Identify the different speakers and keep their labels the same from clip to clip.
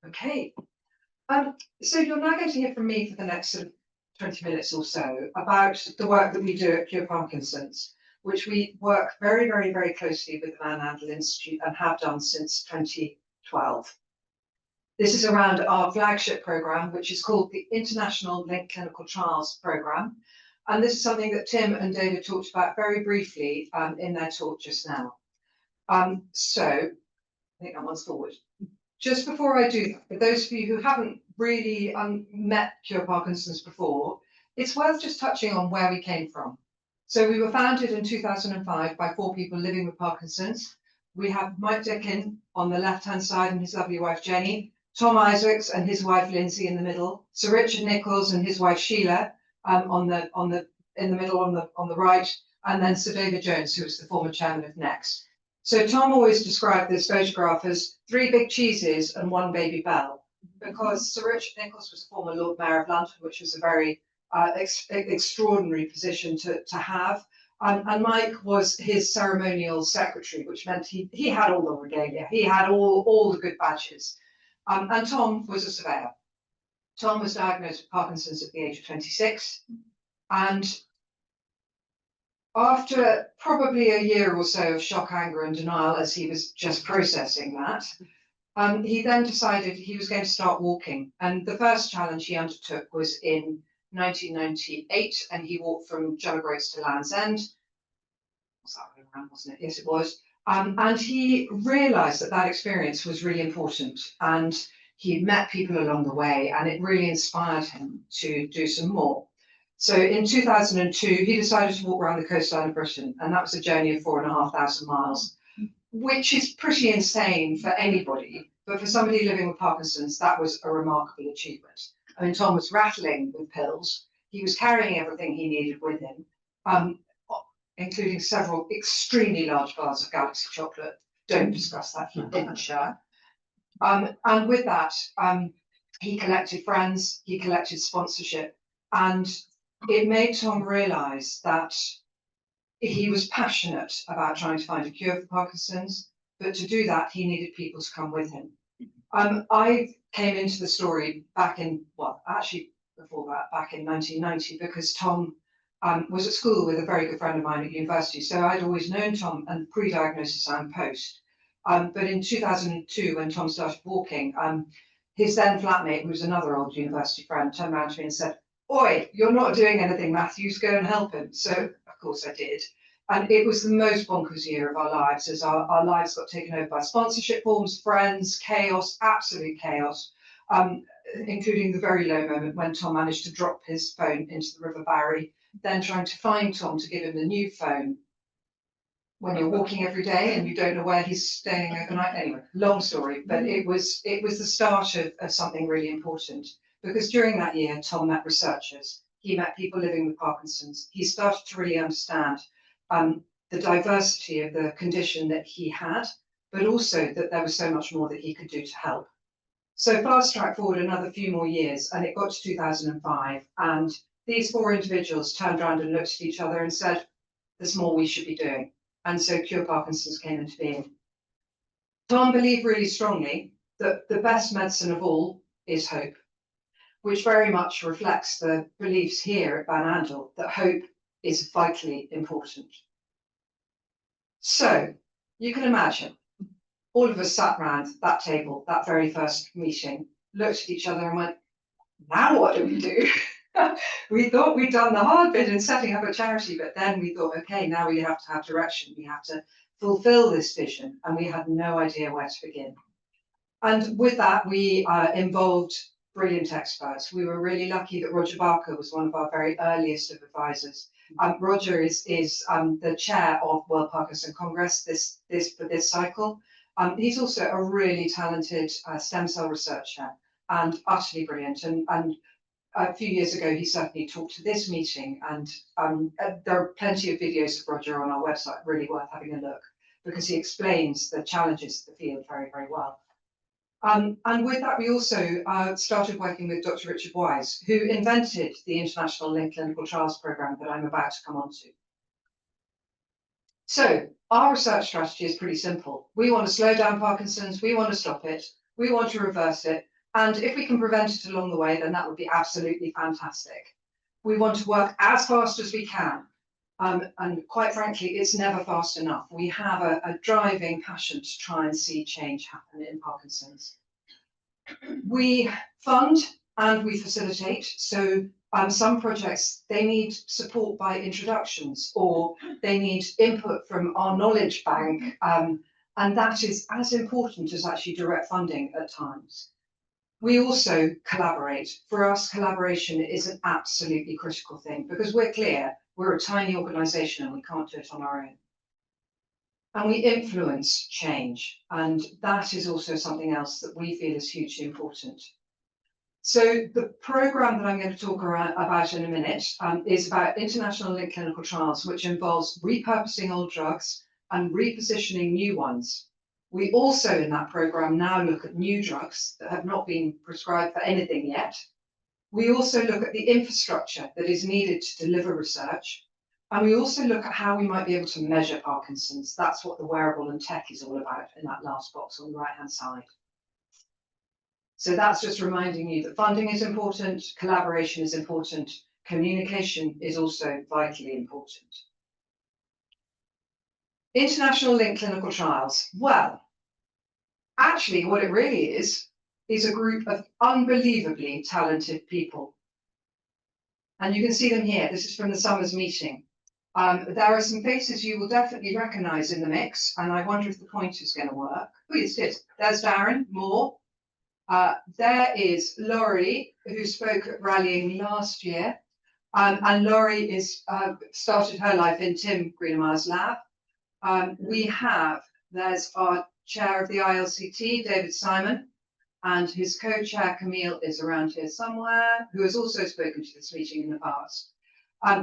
Speaker 1: Okay. So you're now going to hear from me for the next sort of 20 minutes or so about the work that we do at Cure Parkinson's, which we work very, very, very closely with the Andel Institute and have done since 2012. This is around our flagship program, which is called the International Linked Clinical Trials Program. And this is something that Tim and David talked about very briefly in their talk just now. So I think that one's forward. Just before I do that, for those of you who haven't really met Cure Parkinson's before, it's worth just touching on where we came from. So we were founded in 2005 by 4 people living with Parkinson's. We have Mike Dickin on the left-hand side and his lovely wife Jenny, Tom Isaacs and his wife Lindsay in the middle, Sir Richard Nichols and his wife Sheila in the middle on the right, and then Sir David Jones, who was the former chairman of NEXT. So Tom always described this photograph as 3 big cheeses and 1 baby bell, because Sir Richard Nichols was the former Lord Mayor of London, which was a very extraordinary position to have. And Mike was his ceremonial secretary, which meant he had all the regalia, he had all the good badges. And Tom was a surveyor. Tom was diagnosed with Parkinson's at the age of 26, and after probably a year or so of shock, anger and denial as he was just processing that, he then decided he was going to start walking. And the first challenge he undertook was in 1998, and he walked from Jelligroats to Land's End. Was that way around, wasn't it? Yes, it was. And he realised that experience was really important, and he met people along the way, and it really inspired him to do some more. So in 2002, he decided to walk around the coastline of Britain, and that was a journey of 4,500 miles, which is pretty insane for anybody. But for somebody living with Parkinson's, that was a remarkable achievement. I mean, Tom was rattling with pills. He was carrying everything he needed with him, including several extremely large bars of Galaxy chocolate. Don't discuss that in the shower. And with that, he collected friends, he collected sponsorship, and it made Tom realise that he was passionate about trying to find a cure for Parkinson's, but to do that, he needed people to come with him. I came into the story back in, well, actually before that, back in 1990, because Tom was at school with a very good friend of mine at university. So I'd always known Tom and pre-diagnosis and post. But in 2002, when Tom started walking, his then flatmate, who was another old university friend, turned around to me and said, "Oi, you're not doing anything, Matthews, go and help him." So, of course, I did. And it was the most bonkers year of our lives, as our lives got taken over by sponsorship forms, friends, chaos, absolute chaos, including the very low moment when Tom managed to drop his phone into the River Barry, then trying to find Tom to give him the new phone when you're walking every day and you don't know where he's staying overnight. Anyway, long story, but it was the start of something really important. Because during that year, Tom met researchers, he met people living with Parkinson's. He started to really understand the diversity of the condition that he had, but also that there was so much more that he could do to help. So fast track forward another few more years, and it got to 2005, and these 4 individuals turned around and looked at each other and said, "There's more we should be doing." And so Cure Parkinson's came into being. Tom believed really strongly that the best medicine of all is hope, which very much reflects the beliefs here at Van Andel that hope is vitally important. So you can imagine, all of us sat round that table, that very first meeting, looked at each other and went, "Now what do we do?" We thought we'd done the hard bit in setting up a charity, but then we thought, okay, now we have to have direction. We have to fulfill this vision, and we had no idea where to begin. And with that, we involved brilliant experts. We were really lucky that Roger Barker was one of our very earliest of advisors. Roger is the chair of World Parkinson Congress for this cycle. He's also a really talented stem cell researcher and utterly brilliant. And a few years ago, he certainly talked to this meeting, and there are plenty of videos of Roger on our website, really worth having a look, because he explains the challenges of the field very, very well. And with that, we also started working with Dr. Richard Wise, who invented the International Linked Clinical Trials Program that I'm about to come on to. So our research strategy is pretty simple. We want to slow down Parkinson's, we want to stop it, we want to reverse it, And if we can prevent it along the way, then that would be absolutely fantastic. We want to work as fast as we can. And quite frankly, it's never fast enough. We have a driving passion to try and see change happen in Parkinson's. We fund and we facilitate. So some projects, they need support by introductions, or they need input from our knowledge bank. And that is as important as actually direct funding at times. We also collaborate. For us, collaboration is an absolutely critical thing, because we're clear, we're a tiny organisation and we can't do it on our own. And we influence change, and that is also something else that we feel is hugely important. So the programme that I'm going to talk about in a minute is about international linked clinical trials, which involves repurposing old drugs and repositioning new ones. We also, in that programme, now look at new drugs that have not been prescribed for anything yet. We also look at the infrastructure that is needed to deliver research. And we also look at how we might be able to measure Parkinson's. That's what the wearable and tech is all about in that last box on the right-hand side. So that's just reminding you that funding is important, collaboration is important, communication is also vitally important. International linked clinical trials. Well, actually what it really is a group of unbelievably talented people. And you can see them here. This is from the summer's meeting. There are some faces you will definitely recognise in the mix, and I wonder if the pointer's going to work. Oh, yes, it is. There's Darren Moore. There is Laurie, who spoke at rallying last year, and Laurie is started her life in Tim Greenemeyer's lab. There's our chair of the iLCT, David Simon, and his co-chair, Camille, is around here somewhere, who has also spoken to this meeting in the past.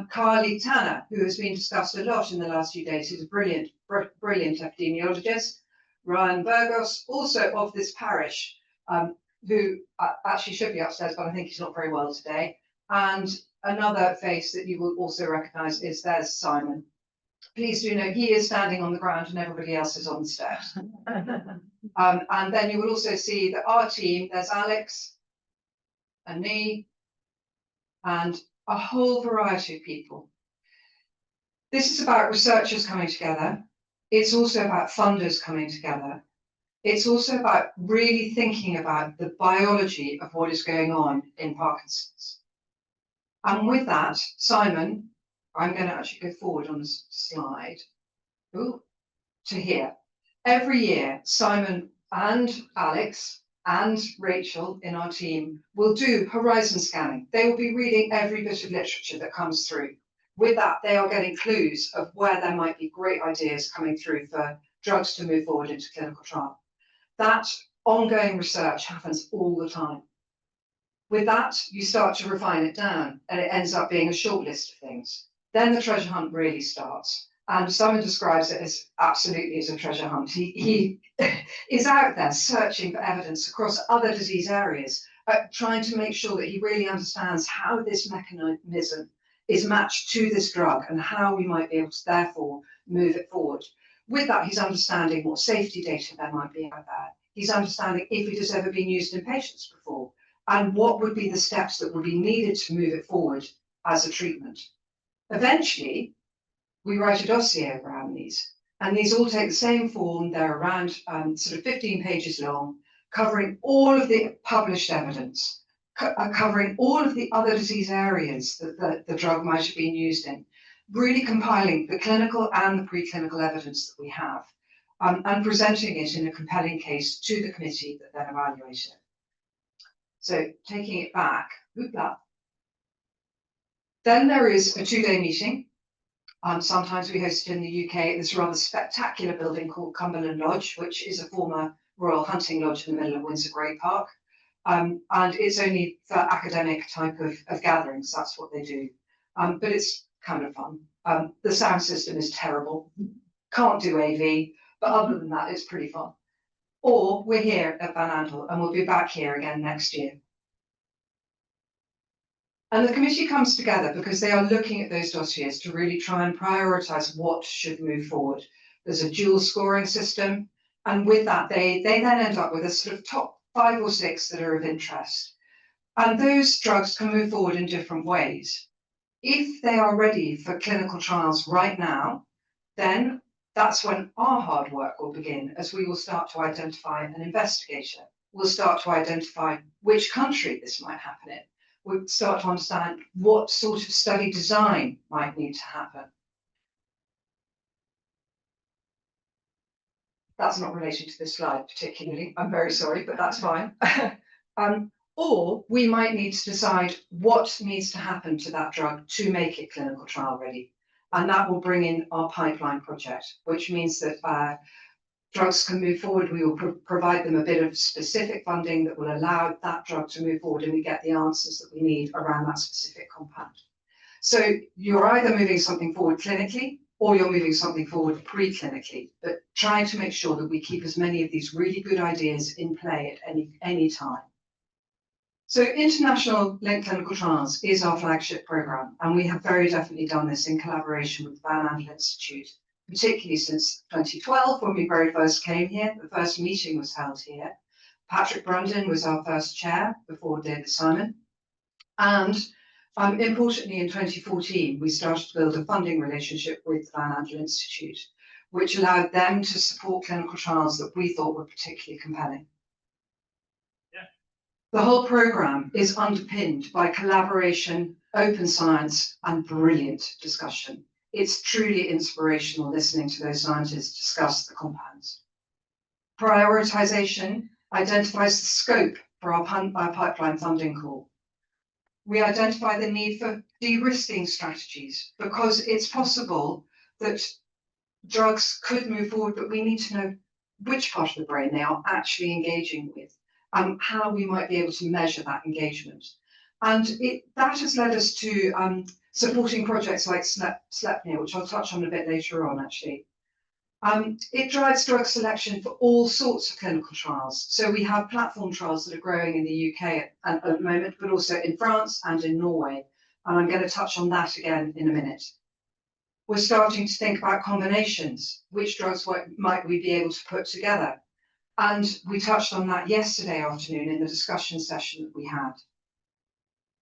Speaker 1: Carly Tanner, who has been discussed a lot in the last few days, who's a brilliant epidemiologist. Ryan Burgos, also of this parish, who actually should be upstairs, but I think he's not very well today. And another face that you will also recognise is there's Simon. Please do know he is standing on the ground and everybody else is on the steps. And then you will also see that our team, there's Alex and me, and a whole variety of people. This is about researchers coming together. It's also about funders coming together. It's also about really thinking about the biology of what is going on in Parkinson's. And with that, Simon, I'm going to actually go forward on this slide. Ooh, to here. Every year, Simon and Alex and Rachel in our team will do horizon scanning. They will be reading every bit of literature that comes through. With that, they are getting clues of where there might be great ideas coming through for drugs to move forward into clinical trial. That ongoing research happens all the time. With that, you start to refine it down, and it ends up being a short list of things. Then the treasure hunt really starts. And Simon describes it as absolutely as a treasure hunt. He is out there searching for evidence across other disease areas, trying to make sure that he really understands how this mechanism is matched to this drug and how we might be able to therefore move it forward. With that, he's understanding what safety data there might be out there. He's understanding if it has ever been used in patients before, and what would be the steps that would be needed to move it forward as a treatment. Eventually, we write a dossier around these, and these all take the same form. They're around sort of 15 pages long, covering all of the published evidence, covering all of the other disease areas that the drug might have been used in, really compiling the clinical and the preclinical evidence that we have, and presenting it in a compelling case to the committee that then evaluates it. So taking it back, then there is a 2-day meeting. Sometimes we host it in the UK at this rather spectacular building called Cumberland Lodge, which is a former Royal Hunting Lodge in the middle of Windsor Great Park. And it's only for academic type of gatherings, that's what they do. But it's kind of fun. The sound system is terrible, can't do AV, but other than that, it's pretty fun. Or we're here at Van Andel, and we'll be back here again next year. And the committee comes together because they are looking at those dossiers to really try and prioritise what should move forward. There's a dual scoring system, and with that, they then end up with a sort of top 5 or 6 that are of interest. And those drugs can move forward in different ways. If they are ready for clinical trials right now, then that's when our hard work will begin, as we will start to identify an investigator. We'll start to identify which country this might happen in. We'll start to understand what sort of study design might need to happen. That's not related to this slide particularly, I'm very sorry, but that's fine. Or we might need to decide what needs to happen to that drug to make it clinical trial ready. And that will bring in our pipeline project, which means that drugs can move forward. We will provide them a bit of specific funding that will allow that drug to move forward, and we get the answers that we need around that specific compound. So you're either moving something forward clinically, or you're moving something forward pre-clinically, but trying to make sure that we keep as many of these really good ideas in play at any time. So International Linked Clinical Trials is our flagship programme, and we have very definitely done this in collaboration with the Andel Institute, particularly since 2012, when we very first came here. The first meeting was held here. Patrick Brandon was our first chair before David Simon. And importantly, in 2014, we started to build a funding relationship with the Andel Institute, which allowed them to support clinical trials that we thought were particularly compelling. The whole programme is underpinned by collaboration, open science, and brilliant discussion. It's truly inspirational listening to those scientists discuss the compounds. Prioritisation identifies the scope for our pipeline funding call. We identify the need for de-risking strategies, because it's possible that drugs could move forward, but we need to know which part of the brain they are actually engaging with, and how we might be able to measure that engagement. And that has led us to supporting projects like Sleipnir, which I'll touch on a bit later on, actually. It drives drug selection for all sorts of clinical trials. So we have platform trials that are growing in the UK at the moment, but also in France and in Norway. And I'm going to touch on that again in a minute. We're starting to think about combinations. Which drugs might we be able to put together? And we touched on that yesterday afternoon in the discussion session that we had.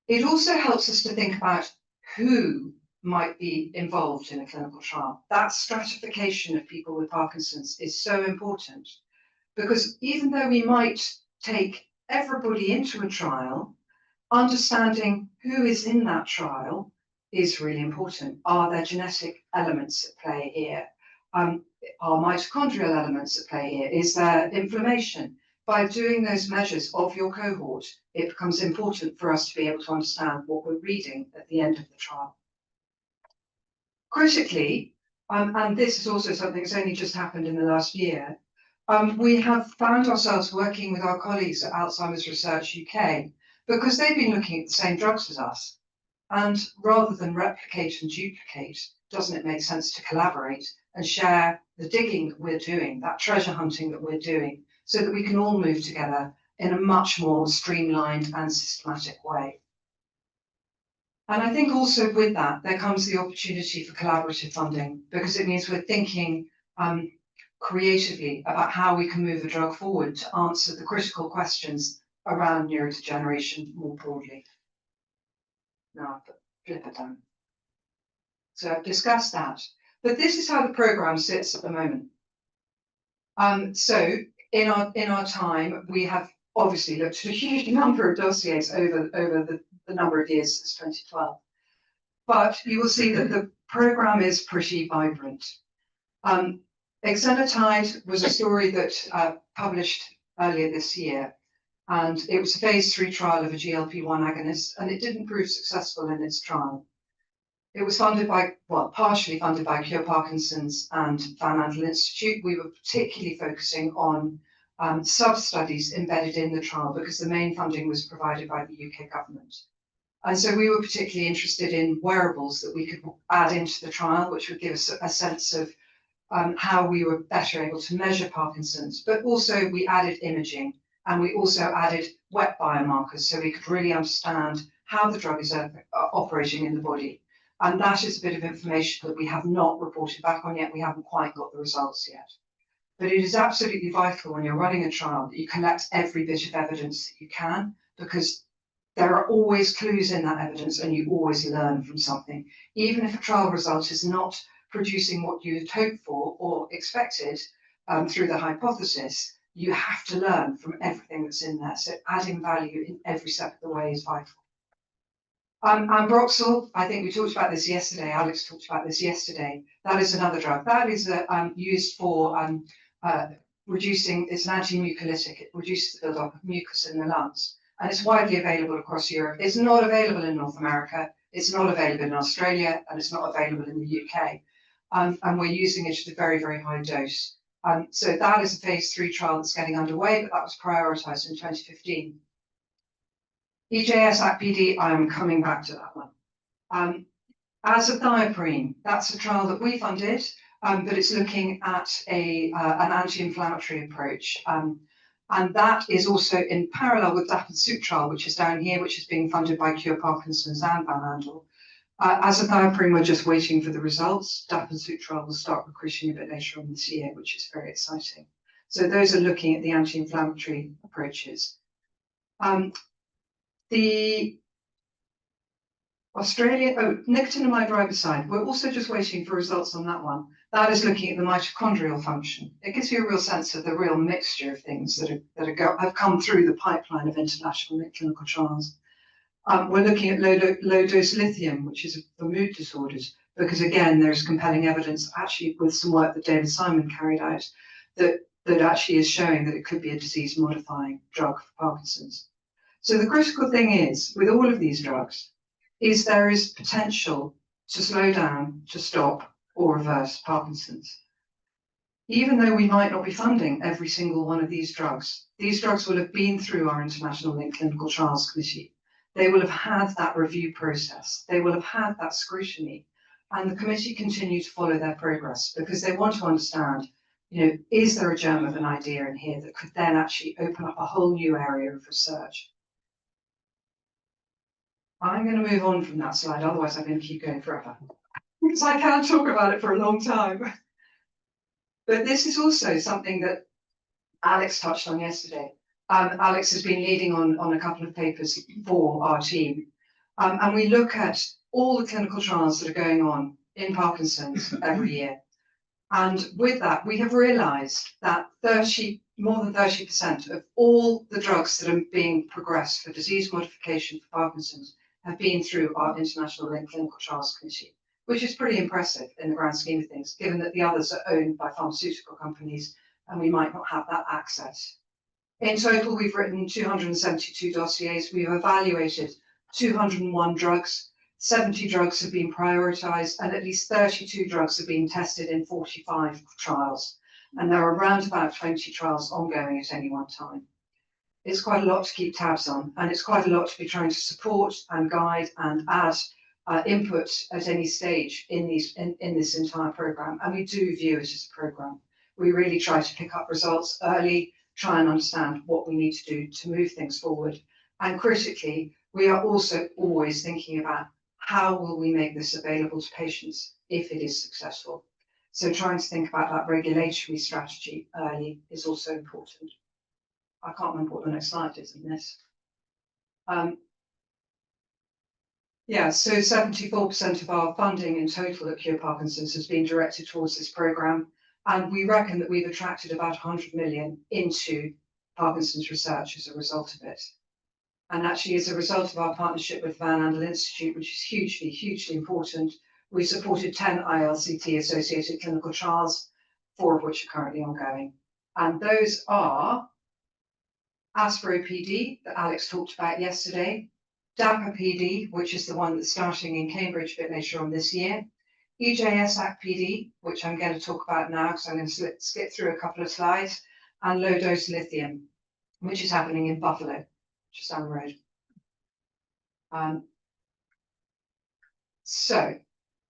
Speaker 1: It also helps us to think about who might be involved in a clinical trial. That stratification of people with Parkinson's is so important, because even though we might take everybody into a trial, understanding who is in that trial is really important. Are there genetic elements at play here? Are mitochondrial elements at play here? Is there inflammation? By doing those measures of your cohort, it becomes important for us to be able to understand what we're reading at the end of the trial. Critically, and this is also something that's only just happened in the last year, we have found ourselves working with our colleagues at Alzheimer's Research UK, because they've been looking at the same drugs as us. And rather than replicate and duplicate, doesn't it make sense to collaborate and share the digging that we're doing, that treasure hunting that we're doing, so that we can all move together in a much more streamlined and systematic way? And I think also with that, there comes the opportunity for collaborative funding, because it means we're thinking creatively about how we can move a drug forward to answer the critical questions around neurodegeneration more broadly. Now, flip it down. So I've discussed that, but this is how the programme sits at the moment. So in our time, we have obviously looked at a huge number of dossiers over the number of years since 2012. But you will see that the programme is pretty vibrant. Exenatide was a story that published earlier this year, and it was a phase 3 trial of a GLP-1 agonist, and it didn't prove successful in its trial. It was funded by, well, partially funded by Cure Parkinson's and Andel Institute. We were particularly focusing on sub-studies embedded in the trial, because the main funding was provided by the UK government. And so we were particularly interested in wearables that we could add into the trial, which would give us a sense of how we were better able to measure Parkinson's. But also we added imaging, and we also added wet biomarkers, so we could really understand how the drug is operating in the body. And that is a bit of information that we have not reported back on yet. We haven't quite got the results yet. But it is absolutely vital when you're running a trial that you collect every bit of evidence that you can, because there are always clues in that evidence and you always learn from something. Even if a trial result is not producing what you had hoped for or expected through the hypothesis, you have to learn from everything that's in there. So adding value in every step of the way is vital. Ambroxol, I think we talked about this yesterday. Alex talked about this yesterday. That is another drug. That is used for reducing, it's an anti-mucolytic. It reduces the buildup of mucus in the lungs. And it's widely available across Europe. It's not available in North America. It's not available in Australia, and it's not available in the UK. And we're using it at a very, very high dose. So that is a phase 3 trial that's getting underway, but that was prioritised in 2015. EJS-ACPD, I am coming back to that one. Azathioprine, that's a trial that we funded, but it's looking at an anti-inflammatory approach. And that is also in parallel with DAPA-SUIT trial, which is down here, which is being funded by Cure Parkinson's and Van Andel. Azathioprine, we're just waiting for the results. DAPA-SUIT trial will start recruiting a bit later on this year, which is very exciting. So those are looking at the anti-inflammatory approaches. The Australian, nicotinamide riboside, we're also just waiting for results on that one. That is looking at the mitochondrial function. It gives you a real sense of the real mixture of things that have come through the pipeline of international clinical trials. We're looking at low-dose lithium, which is for mood disorders, because again, there's compelling evidence actually with some work that David Simon carried out that actually is showing that it could be a disease-modifying drug for Parkinson's. So the critical thing is, with all of these drugs, is there is potential to slow down, to stop, or reverse Parkinson's. Even though we might not be funding every single one of these drugs will have been through our International Linked Clinical Trials Committee. They will have had that review process. They will have had that scrutiny. And the committee continue to follow their progress because they want to understand, is there a germ of an idea in here that could then actually open up a whole new area of research? I'm going to move on from that slide, otherwise I'm going to keep going forever, because I can't talk about it for a long time. But this is also something that Alex touched on yesterday. Alex has been leading on a couple of papers for our team. And we look at all the clinical trials that are going on in Parkinson's every year. And with that, we have realised that more than 30% of all the drugs that are being progressed for disease modification for Parkinson's have been through our International Linked Clinical Trials Committee, which is pretty impressive in the grand scheme of things, given that the others are owned by pharmaceutical companies and we might not have that access. In total, we've written 272 dossiers. We've evaluated 201 drugs. 70 drugs have been prioritised, and at least 32 drugs have been tested in 45 trials. And there are around about 20 trials ongoing at any one time. It's quite a lot to keep tabs on, and it's quite a lot to be trying to support and guide and add input at any stage in this entire programme. And we do view it as a programme. We really try to pick up results early, try and understand what we need to do to move things forward. And critically, we are also always thinking about how will we make this available to patients if it is successful. So trying to think about that regulatory strategy early is also important. I can't remember what the next slide is in this. So 74% of our funding in total at Cure Parkinson's has been directed towards this programme. And we reckon that we've attracted about 100 million into Parkinson's research as a result of it. And actually, as a result of our partnership with Van Andel Institute, which is hugely, hugely important, we supported 10 iLCT-associated clinical trials, 4 of which are currently ongoing. And those are ASPRO-PD, that Alex talked about yesterday, DAPA-PD, which is the one that's starting in Cambridge a bit later on this year, EJS-ACPD, which I'm going to talk about now because I'm going to skip through a couple of slides, and low-dose lithium, which is happening in Buffalo, just down the road. So,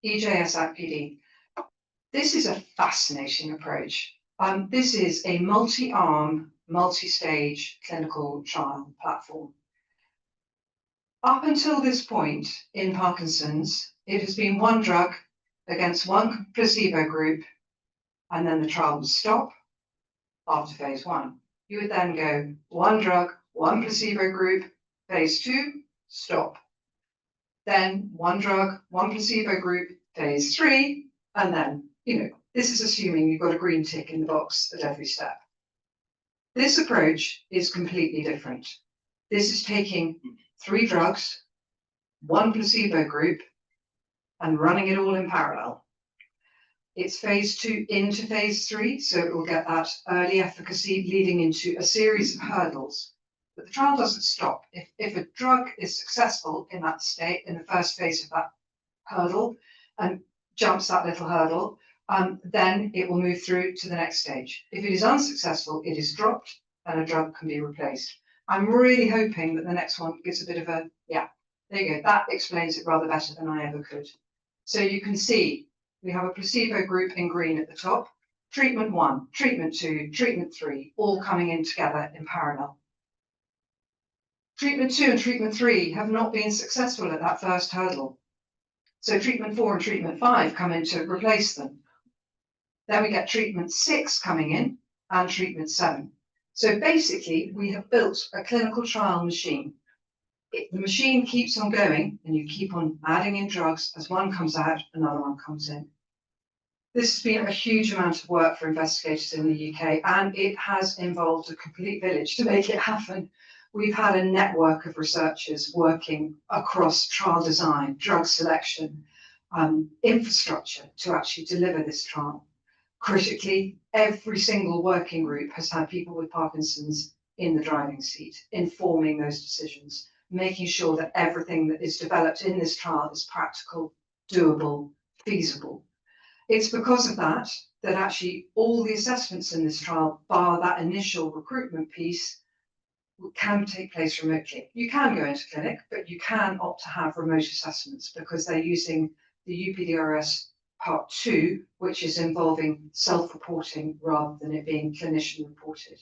Speaker 1: EJS-ACPD. This is a fascinating approach. This is a multi-arm, multi-stage clinical trial platform. Up until this point in Parkinson's, it has been one drug against one placebo group, and then the trial will stop, after phase 1. You would then go 1 drug, 1 placebo group, phase 2, stop. Then 1 drug, 1 placebo group, phase 3, and then, this is assuming you've got a green tick in the box at every step. This approach is completely different. This is taking 3 drugs, 1 placebo group, and running it all in parallel. It's phase 2 into phase 3, so it will get that early efficacy leading into a series of hurdles. But the trial doesn't stop. If a drug is successful in that state, in the first phase of that hurdle, and jumps that little hurdle, then it will move through to the next stage. If it is unsuccessful, it is dropped and a drug can be replaced. I'm really hoping that the next one gets a bit of a, there you go. That explains it rather better than I ever could. So you can see we have a placebo group in green at the top, treatment 1, treatment 2, treatment 3, all coming in together in parallel. Treatment 2 and treatment 3 have not been successful at that first hurdle. So treatment 4 and treatment 5 come in to replace them. Then we get treatment 6 coming in and treatment 7. So basically, we have built a clinical trial machine. The machine keeps on going and you keep on adding in drugs. As one comes out, another one comes in. This has been a huge amount of work for investigators in the UK, and it has involved a complete village to make it happen. We've had a network of researchers working across trial design, drug selection, infrastructure to actually deliver this trial. Critically, every single working group has had people with Parkinson's in the driving seat, informing those decisions, making sure that everything that is developed in this trial is practical, doable, feasible. It's because of that that actually all the assessments in this trial, bar that initial recruitment piece, can take place remotely. You can go into clinic, but you can opt to have remote assessments because they're using the UPDRS Part 2, which is involving self-reporting rather than it being clinician reported.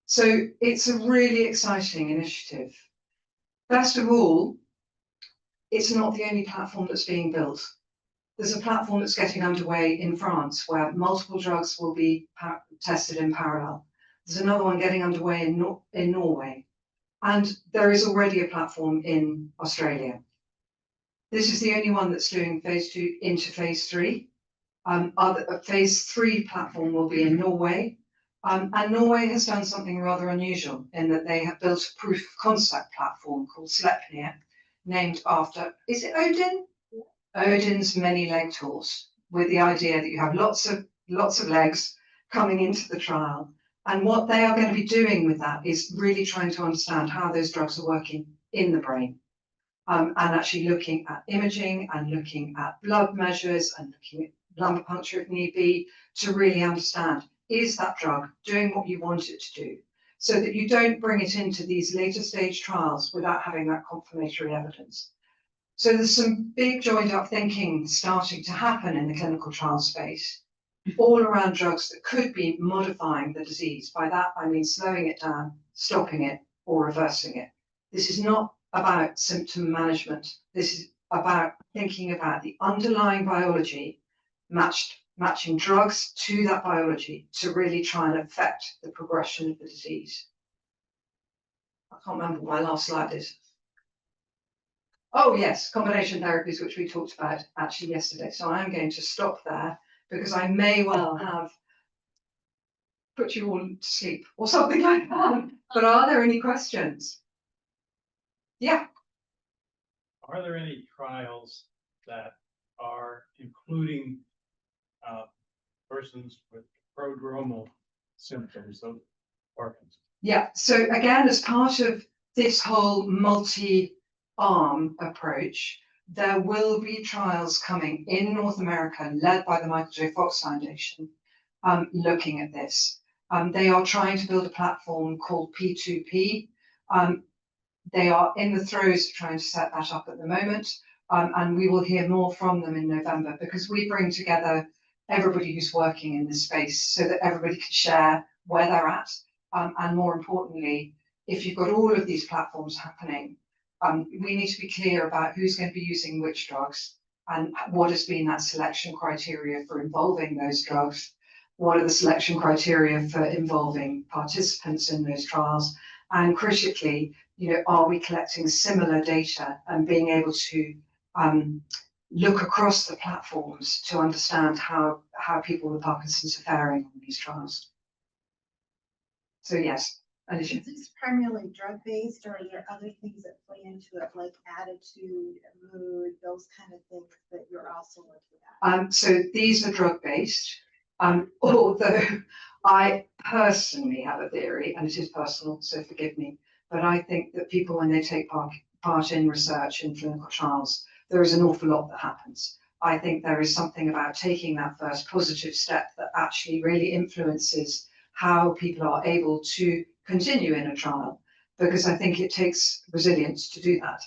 Speaker 1: So it's a really exciting initiative. First of all, it's not the only platform that's being built. There's a platform that's getting underway in France where multiple drugs will be tested in parallel. There's another one getting underway in Norway. And there is already a platform in Australia. This is the only one that's doing phase 2 into phase 3. A phase 3 platform will be in Norway. And Norway has done something rather unusual in that they have built a proof of concept platform called Sleipnir, named after, is it Odin? Odin's many-legged horse, with the idea that you have lots of legs coming into the trial. And what they are going to be doing with that is really trying to understand how those drugs are working in the brain. And actually looking at imaging and looking at blood measures and looking at lumbar puncture if need be, to really understand, is that drug doing what you want it to do? So that you don't bring it into these later stage trials without having that confirmatory evidence. So there's some big joined up thinking starting to happen in the clinical trial space, all around drugs that could be modifying the disease. By that, I mean slowing it down, stopping it, or reversing it. This is not about symptom management. This is about thinking about the underlying biology, matching drugs to that biology to really try and affect the progression of the disease. I can't remember what my last slide is. Oh yes, combination therapies, which we talked about actually yesterday. So I'm going to stop there because I may well have put you all to sleep or something like that. But are there any questions? Yeah.
Speaker 2: Are there any trials that are including persons with prodromal symptoms of Parkinson's?
Speaker 1: Yeah, so again, as part of this whole multi-arm approach, there will be trials coming in North America led by the Michael J. Fox Foundation looking at this. They are trying to build a platform called P2P. They are in the throes of trying to set that up at the moment, and we will hear more from them in November because we bring together everybody who's working in this space so that everybody can share where they're at. And more importantly, if you've got all of these platforms happening, we need to be clear about who's going to be using which drugs and what has been that selection criteria for involving those drugs. what are the selection criteria for involving participants in those trials, and critically, are we collecting similar data and being able to look across the platforms to understand how people with Parkinson's are faring on these trials. So yes, Alicia.
Speaker 3: Is this primarily drug-based, or are there other things that play into it, like attitude, mood, those kind of things that you're also looking at?
Speaker 1: So these are drug-based, although I personally have a theory, and it is personal, so forgive me, but I think that people, when they take part in research in clinical trials, there is an awful lot that happens. I think there is something about taking that first positive step that actually really influences how people are able to continue in a trial, because I think it takes resilience to do that,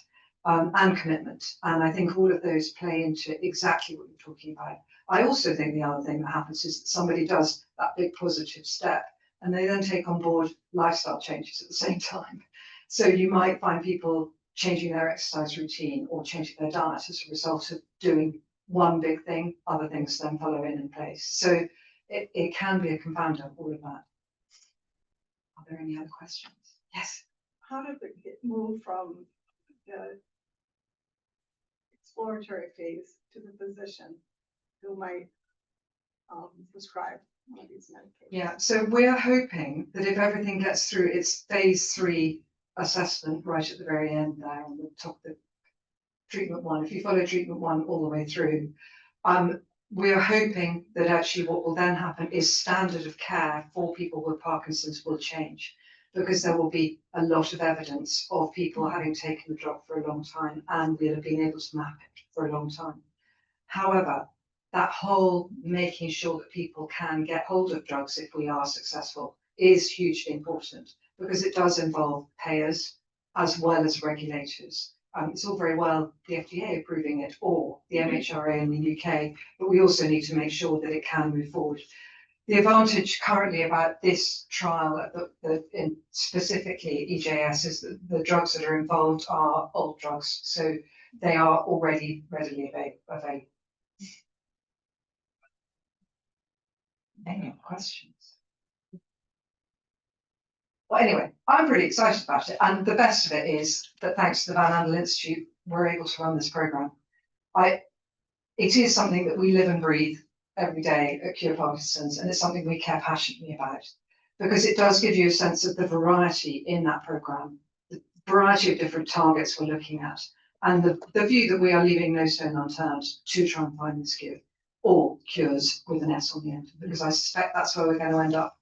Speaker 1: and commitment. And I think all of those play into exactly what you're talking about. I also think the other thing that happens is that somebody does that big positive step and they then take on board lifestyle changes at the same time. So you might find people changing their exercise routine or changing their diet as a result of doing one big thing, other things then follow in place. So it can be a compounder of all of that. Are there any other questions? Yes.
Speaker 4: How did it move from the exploratory phase to the physician who might prescribe one of these medications?
Speaker 1: Yeah, so we're hoping that if everything gets through its phase 3 assessment right at the very end there on the top of the treatment 1, if you follow treatment 1 all the way through, we're hoping that actually what will then happen is standard of care for people with Parkinson's will change, because there will be a lot of evidence of people having taken the drug for a long time and will have been able to map it for a long time. However, that whole making sure that people can get hold of drugs if we are successful is hugely important, because it does involve payers as well as regulators. It's all very well the FDA approving it or the MHRA in the UK, but we also need to make sure that it can move forward. The advantage currently about this trial, in specifically EJS, is that the drugs that are involved are old drugs, so they are already readily available. Any questions? Well, anyway, I'm pretty excited about it, and the best of it is that thanks to the Andel Institute, we're able to run this program. It is something that we live and breathe every day at Cure Parkinson's, and it's something we care passionately about, because it does give you a sense of the variety in that program, the variety of different targets we're looking at, and the view that we are leaving no stone unturned to try and find this cure, or cures with an S on the end, because I suspect that's where we're going to end up.